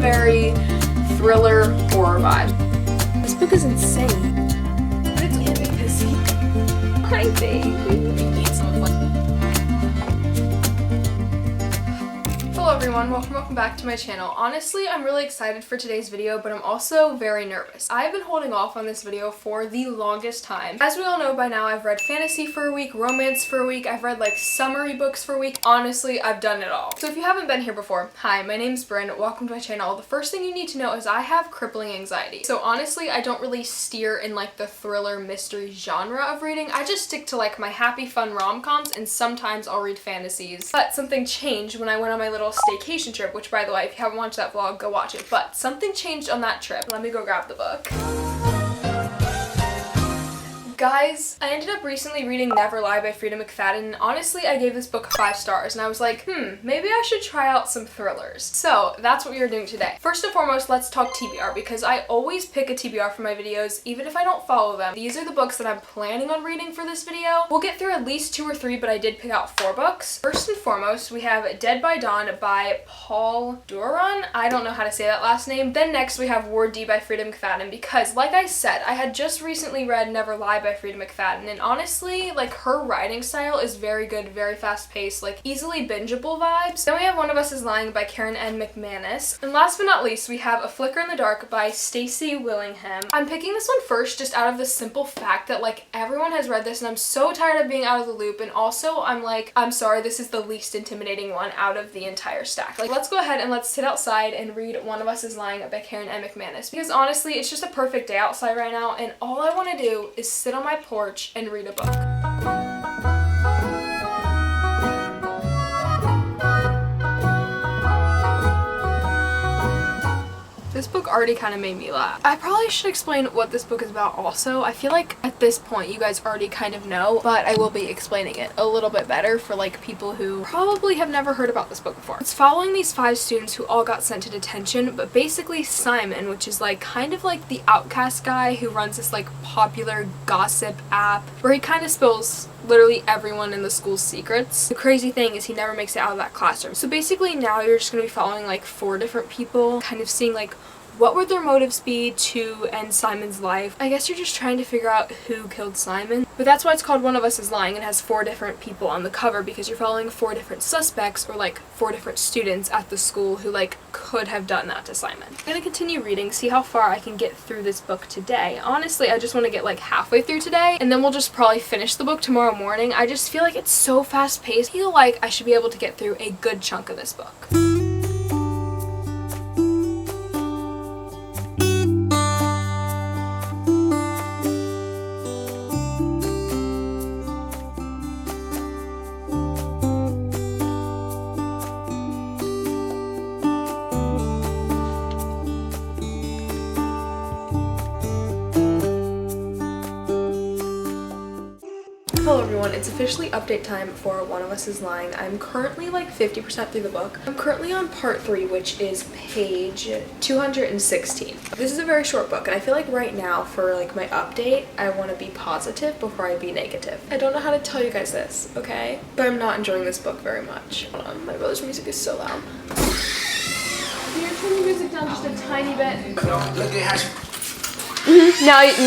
very thriller horror vibe. This book is insane. It's gonna be pissy. Hi, baby. Hello everyone, welcome back to my channel. Honestly, I'm really excited for today's video, but I'm also very nervous. I've been holding off on this video for the longest time. As we all know by now, I've read fantasy for a week, romance for a week, I've read like summary books for a week. Honestly, I've done it all. So if you haven't been here before, hi, my name's Bryn, welcome to my channel. The first thing you need to know is I have crippling anxiety. So honestly, I don't really steer in like the thriller mystery genre of reading. I just stick to like my happy fun rom-coms, and sometimes I'll read fantasies. But something changed when I went on my little staycation trip, which by the way, if you haven't watched that vlog, go watch it. But something changed on that trip. Let me go grab the book. Guys, I ended up recently reading Never Lie by Freida McFadden, and honestly, I gave this book 5 stars, and I was like, maybe I should try out some thrillers. So that's what we are doing today. First and foremost, let's talk TBR, because I always pick a TBR for my videos, even if I don't follow them. These are the books that I'm planning on reading for this video. We'll get through at least 2 or 3, but I did pick out 4 books. First and foremost, we have Dead by Dawn by Paul Duran. I don't know how to say that last name. Then next, we have Ward D by Freida McFadden, because like I said, I had just recently read Never Lie by Freida McFadden, and honestly, like, her writing style is very good, very fast-paced, like easily bingeable vibes. Then we have One of Us is Lying by Karen N. McManus, and last but not least, we have A Flicker in the Dark by Stacey Willingham. I'm picking this one first just out of the simple fact that like everyone has read this, and I'm so tired of being out of the loop, and also I'm like, I'm sorry, this is the least intimidating one out of the entire stack. Like, let's go ahead and let's sit outside and read One of Us is Lying by Karen N. McManus, because honestly, it's just a perfect day outside right now, and all I want to do is sit on my porch and read a book. This book already kind of made me laugh. I probably should explain what this book is about also. I feel like at this point you guys already kind of know, but I will be explaining it a little bit better for like people who probably have never heard about this book before. It's following these 5 students who all got sent to detention, but basically Simon, which is like kind of like the outcast guy who runs this like popular gossip app where he kind of spills literally everyone in the school's secrets. The crazy thing is he never makes it out of that classroom. So basically now you're just going to be following like 4 different people, kind of seeing like what would their motives be to end Simon's life. I guess you're just trying to figure out who killed Simon. But that's why it's called One of Us is Lying and has 4 different people on the cover, because you're following 4 different suspects, or like 4 different students at the school who like could have done that to Simon. I'm gonna continue reading, see how far I can get through this book today. Honestly, I just want to get like halfway through today, and then we'll just probably finish the book tomorrow morning. I just feel like it's so fast paced. I feel like I should be able to get through a good chunk of this book. Hello everyone, it's officially update time for One of Us is Lying. I'm currently like 50% through the book. I'm currently on part 3, which is page 216. This is a very short book, and I feel like right now for like my update, I want to be positive before I be negative. I don't know how to tell you guys this, okay? But I'm not enjoying this book very much. Hold on, my brother's music is so loud. Can you turn the music down just a tiny bit?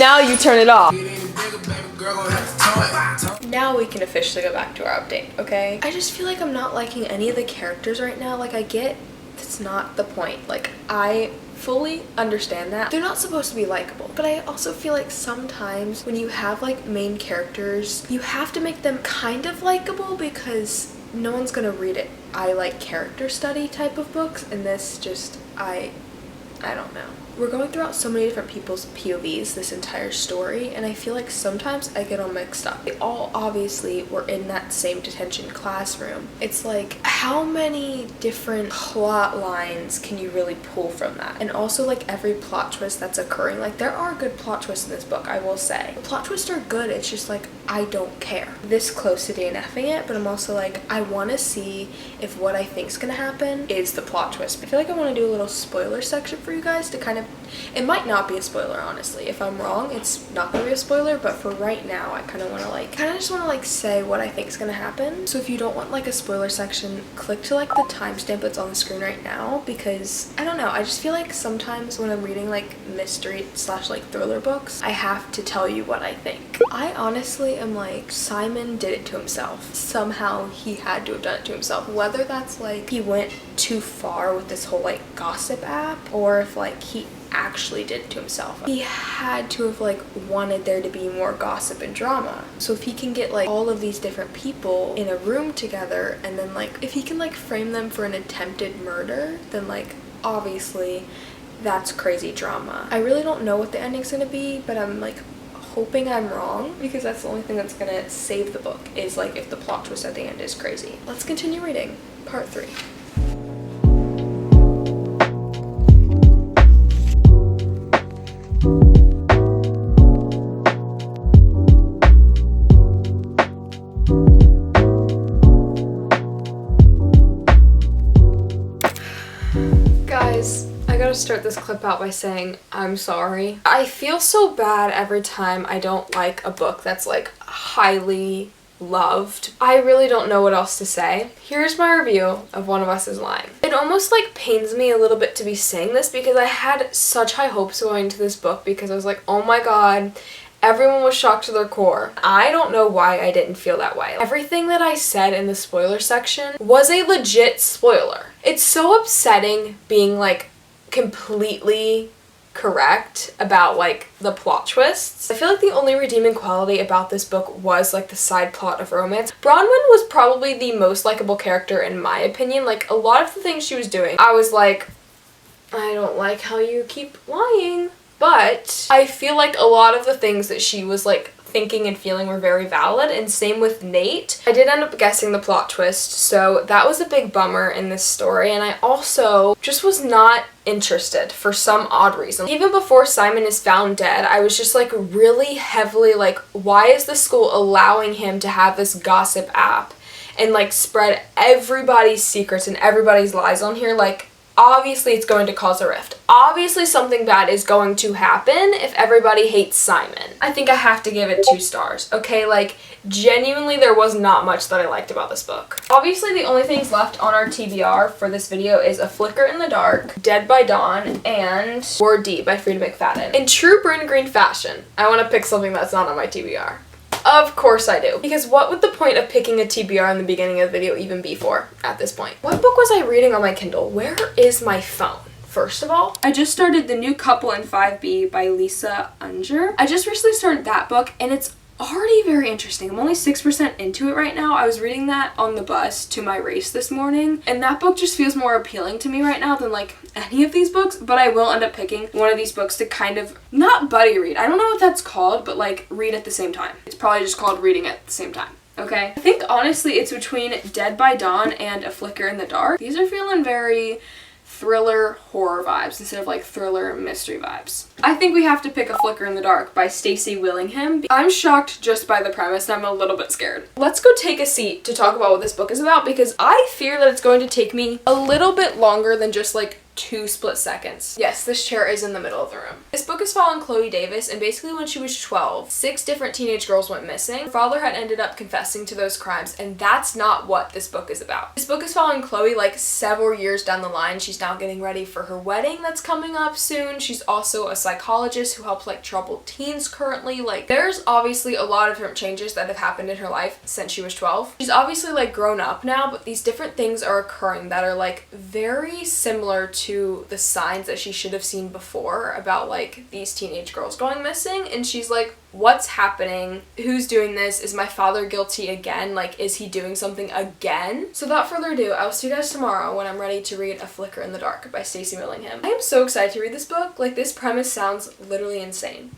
Now you turn it off. Now we can officially go back to our update, okay? I just feel like I'm not liking any of the characters right now. Like, I get that's not the point. Like, I fully understand that. They're not supposed to be likable, but I also feel like sometimes when you have like main characters, you have to make them kind of likable because no one's gonna read it. I like character study type of books, and this just, I don't know. We're going throughout so many different people's POVs this entire story, and I feel like sometimes I get all mixed up. They all obviously were in that same detention classroom. It's like, how many different plot lines can you really pull from that? And also like every plot twist that's occurring, like there are good plot twists in this book, I will say. The plot twists are good, it's just like, I don't care. This close to DNFing it, but I'm also like, I want to see if what I think's gonna happen is the plot twist. I feel like I want to do a little spoiler section for you guys to kind of It might not be a spoiler, honestly. If I'm wrong, it's not gonna be a spoiler, but for right now, I kind of just want to like say what I think is gonna happen. So if you don't want like a spoiler section, click to like the timestamp that's on the screen right now, because I don't know, I just feel like sometimes when I'm reading like mystery / like thriller books, I have to tell you what I think. I honestly am like, Simon did it to himself. Somehow he had to have done it to himself. Whether that's like he went too far with this whole like gossip app, or if like he actually did it to himself. He had to have like wanted there to be more gossip and drama. So if he can get like all of these different people in a room together, and then like if he can like frame them for an attempted murder, then like obviously that's crazy drama. I really don't know what the ending's gonna be, but I'm like hoping I'm wrong, because that's the only thing that's gonna save the book, is like if the plot twist at the end is crazy. Let's continue reading part 3. Guys, I gotta start this clip out by saying I'm sorry. I feel so bad every time I don't like a book that's like highly loved. I really don't know what else to say. Here's my review of One of Us is Lying. It almost like pains me a little bit to be saying this, because I had such high hopes going into this book, because I was like, oh my god, everyone was shocked to their core. I don't know why I didn't feel that way. Everything that I said in the spoiler section was a legit spoiler. It's so upsetting being like completely correct about like the plot twists. I feel like the only redeeming quality about this book was like the side plot of romance. Bronwyn was probably the most likable character in my opinion. Like a lot of the things she was doing, I was like, I don't like how you keep lying. But I feel like a lot of the things that she was like thinking and feeling were very valid, and same with Nate. I did end up guessing the plot twist, so that was a big bummer in this story, and I also just was not interested for some odd reason. Even before Simon is found dead, I was just like really heavily like, why is the school allowing him to have this gossip app and like spread everybody's secrets and everybody's lies on here? Like, obviously it's going to cause a rift. Obviously something bad is going to happen if everybody hates Simon. I think I have to give it 2 stars, okay? Like, genuinely there was not much that I liked about this book. Obviously the only things left on our TBR for this video is A Flicker in the Dark, Dead by Dawn, and Word D by Frida McFadden. In true Bryn Green fashion, I want to pick something that's not on my TBR. Of course I do. Because what would the point of picking a TBR in the beginning of the video even be for at this point? What book was I reading on my Kindle? Where is my phone? First of all, I just started The New Couple in 5B by Lisa Unger. I just recently started that book, and it's already very interesting. I'm only 6% into it right now. I was reading that on the bus to my race this morning, and that book just feels more appealing to me right now than like any of these books, but I will end up picking one of these books to kind of, not buddy read, I don't know what that's called, but like read at the same time. It's probably just called reading at the same time. Okay? I think honestly it's between Dead by Dawn and A Flicker in the Dark. These are feeling very thriller horror vibes instead of like thriller mystery vibes. I think we have to pick A Flicker in the Dark by Stacey Willingham. I'm shocked just by the premise, and I'm a little bit scared. Let's go take a seat to talk about what this book is about, because I fear that it's going to take me a little bit longer than just like 2 split seconds. Yes, this chair is in the middle of the room. This book is following Chloe Davis, and basically when she was 12, 6 different teenage girls went missing. Her father had ended up confessing to those crimes, and that's not what this book is about. This book is following Chloe like several years down the line. She's now getting ready for her wedding that's coming up soon. She's also a psychologist who helps like troubled teens currently. Like, there's obviously a lot of different changes that have happened in her life since she was 12. She's obviously like grown up now, but these different things are occurring that are like very similar to the signs that she should have seen before about like these teenage girls going missing, and she's like, what's happening? Who's doing this? Is my father guilty again? Like, is he doing something again? So without further ado, I'll see you guys tomorrow when I'm ready to read A Flicker in the Dark by Stacey Willingham. I am so excited to read this book. Like, this premise sounds literally insane.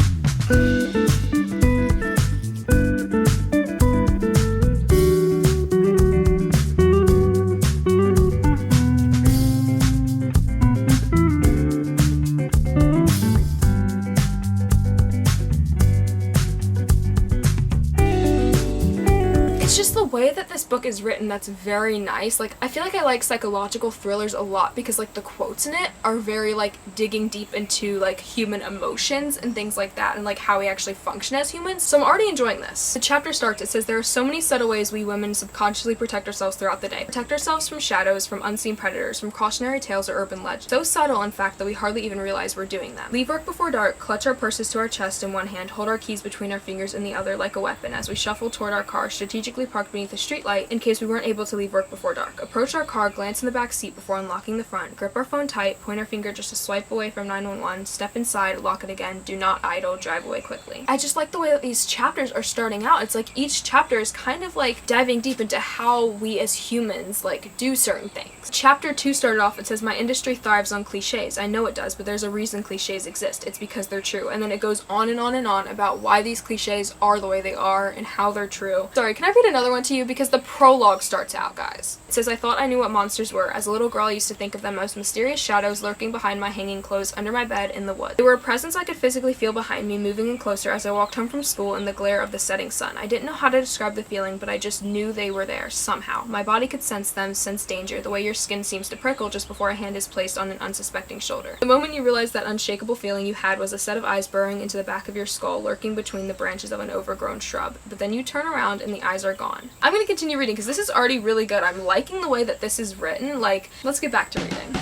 It's just the way that this book is written that's very nice. Like, I feel like I like psychological thrillers a lot because like the quotes in it are very like digging deep into like human emotions and things like that, and like how we actually function as humans. So I'm already enjoying this. The chapter starts, it says, there are so many subtle ways we women subconsciously protect ourselves throughout the day. Protect ourselves from shadows, from unseen predators, from cautionary tales or urban legends. So subtle, in fact, that we hardly even realize we're doing them. Leave work before dark, clutch our purses to our chest in one hand, hold our keys between our fingers in the other like a weapon as we shuffle toward our car, strategically parked beneath a streetlight in case we weren't able to leave work before dark. Approach our car, glance in the back seat before unlocking the front, grip our phone tight, point our finger just a swipe away from 911, step inside, lock it again, do not idle, drive away quickly. I just like the way that these chapters are starting out. It's like each chapter is kind of like diving deep into how we as humans like do certain things. Chapter 2 started off, it says, my industry thrives on cliches. I know it does, but there's a reason cliches exist. It's because they're true. And then it goes on and on and on about why these cliches are the way they are and how they're true. Sorry, can I read another one to you? Because the prologue starts out, guys. It says, I thought I knew what monsters were. As a little girl, I used to think of them as mysterious shadows lurking behind my hanging clothes under my bed in the woods. They were a presence I could physically feel behind me, moving in closer as I walked home from school in the glare of the setting sun. I didn't know how to describe the feeling, but I just knew they were there, somehow. My body could sense them, sense danger, the way your skin seems to prickle just before a hand is placed on an unsuspecting shoulder. The moment you realized that unshakable feeling you had was a set of eyes burrowing into the back of your skull, lurking between the branches of an overgrown shrub. But then you turn around and the eyes are gone. I'm gonna continue reading because this is already really good. I'm liking the way that this is written. Like, let's get back to reading.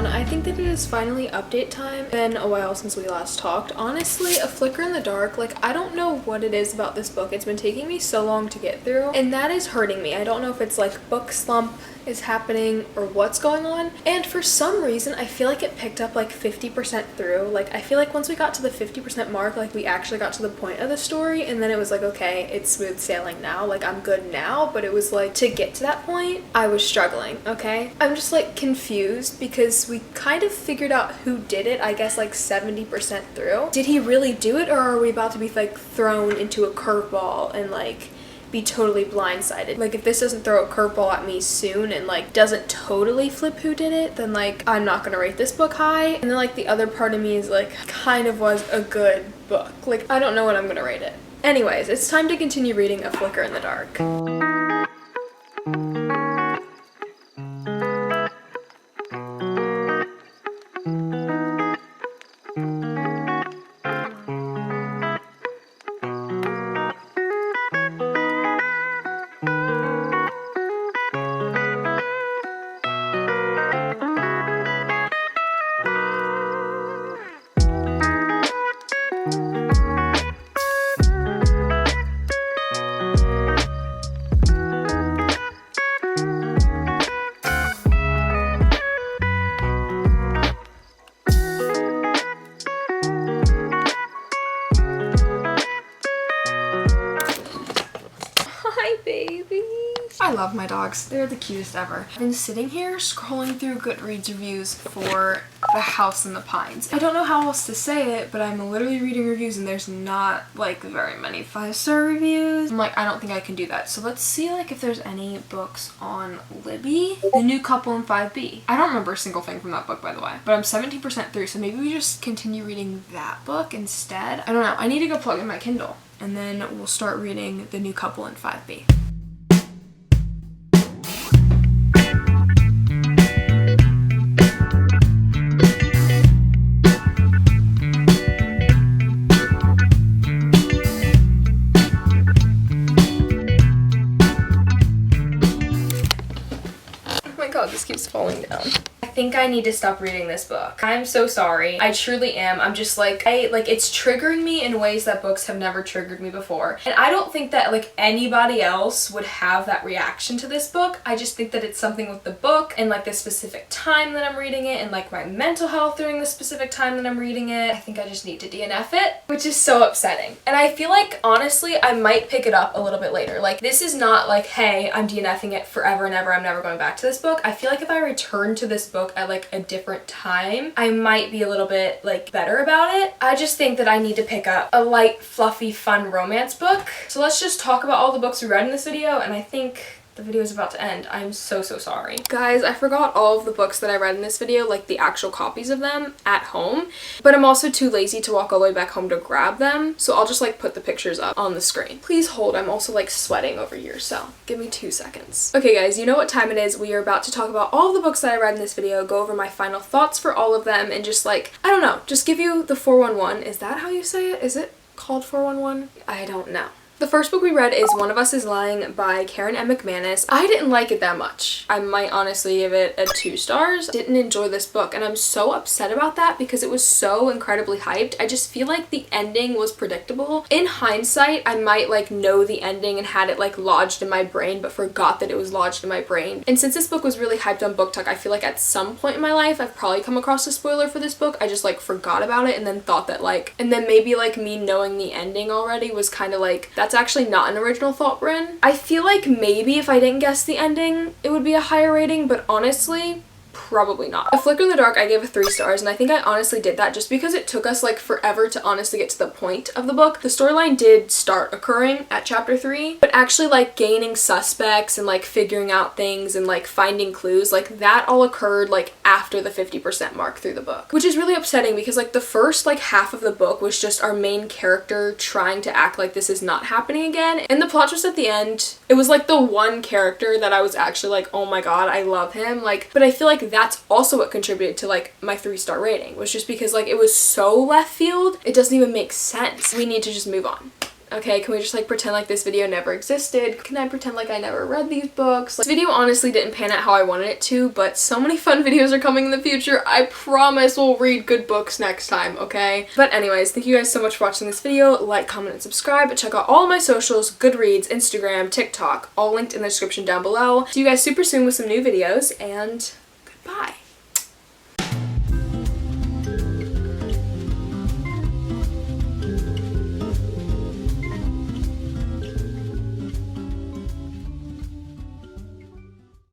I think that it is finally update time. It's been a while since we last talked. Honestly, A Flicker in the Dark, like, I don't know what it is about this book. It's been taking me so long to get through, and that is hurting me. I don't know if it's like book slump is happening or what's going on, and for some reason I feel like it picked up like 50% through. Like, I feel like once we got to the 50% mark, like we actually got to the point of the story, and then it was like, okay, it's smooth sailing now, like I'm good now. But it was like, to get to that point I was struggling. Okay, I'm just like confused because we kind of figured out who did it, I guess like 70% through. Did he really do it, or are we about to be like thrown into a curveball and like be totally blindsided? Like, if this doesn't throw a curveball at me soon and like doesn't totally flip who did it, then like I'm not gonna rate this book high. And then like the other part of me is like, kind of was a good book. Like, I don't know what I'm gonna rate it. Anyways, it's time to continue reading A Flicker in the Dark. I love my dogs. They're the cutest ever. I've been sitting here scrolling through Goodreads reviews for The House in the Pines. I don't know how else to say it, but I'm literally reading reviews and there's not like very many 5-star reviews. I'm like, I don't think I can do that. So let's see like if there's any books on Libby. The New Couple in 5B. I don't remember a single thing from that book, by the way, but I'm 17% through, so maybe we just continue reading that book instead. I don't know. I need to go plug in my Kindle and then we'll start reading The New Couple in 5B. This keeps falling down. I think I need to stop reading this book. I'm so sorry. I truly am. I'm just like, it's triggering me in ways that books have never triggered me before. And I don't think that like anybody else would have that reaction to this book. I just think that it's something with the book and like the specific time that I'm reading it and like my mental health during the specific time that I'm reading it. I think I just need to DNF it, which is so upsetting. And I feel like honestly, I might pick it up a little bit later. Like, this is not like, hey, I'm DNFing it forever and ever, I'm never going back to this book. I feel like if I returned to this book at like a different time, I might be a little bit like better about it. I just think that I need to pick up a light, fluffy, fun romance book. So let's just talk about all the books we read in this video, and I think the video is about to end. I'm so sorry. Guys, I forgot all of the books that I read in this video, like the actual copies of them at home, but I'm also too lazy to walk all the way back home to grab them, so I'll just like put the pictures up on the screen. Please hold, I'm also like sweating over here, so give me 2 seconds. Okay guys, you know what time it is. We are about to talk about all of the books that I read in this video, go over my final thoughts for all of them, and just like, I don't know, just give you the 411. Is that how you say it? Is it called 411? I don't know. The first book we read is One of Us is Lying by Karen M. McManus. I didn't like it that much. I might honestly give it a 2 stars. Didn't enjoy this book, and I'm so upset about that because it was so incredibly hyped. I just feel like the ending was predictable. In hindsight, I might like know the ending and had it like lodged in my brain, but forgot that it was lodged in my brain. And since this book was really hyped on BookTok, I feel like at some point in my life I've probably come across a spoiler for this book. I just like forgot about it and then thought that like, and then maybe like me knowing the ending already was kind of like, that's actually not an original thought, Bryn. I feel like maybe if I didn't guess the ending, it would be a higher rating, but honestly, probably not. A Flicker in the Dark I gave a 3 stars, and I think I honestly did that just because it took us like forever to honestly get to the point of the book. The storyline did start occurring at chapter 3, but actually like gaining suspects and like figuring out things and like finding clues, like that all occurred like after the 50% mark through the book, which is really upsetting because like the first like half of the book was just our main character trying to act like this is not happening again, and the plot twist at the end, it was like the one character that I was actually like, oh my god, I love him, like, but I feel like that's also what contributed to like my 3-star rating, was just because like it was so left field, it doesn't even make sense. We need to just move on. Okay, can we just like pretend like this video never existed? Can I pretend like I never read these books? Like, this video honestly didn't pan out how I wanted it to, but so many fun videos are coming in the future. I promise we'll read good books next time, okay? But anyways, thank you guys so much for watching this video. Like, comment, and subscribe. Check out all of my socials, Goodreads, Instagram, TikTok, all linked in the description down below. See you guys super soon with some new videos, and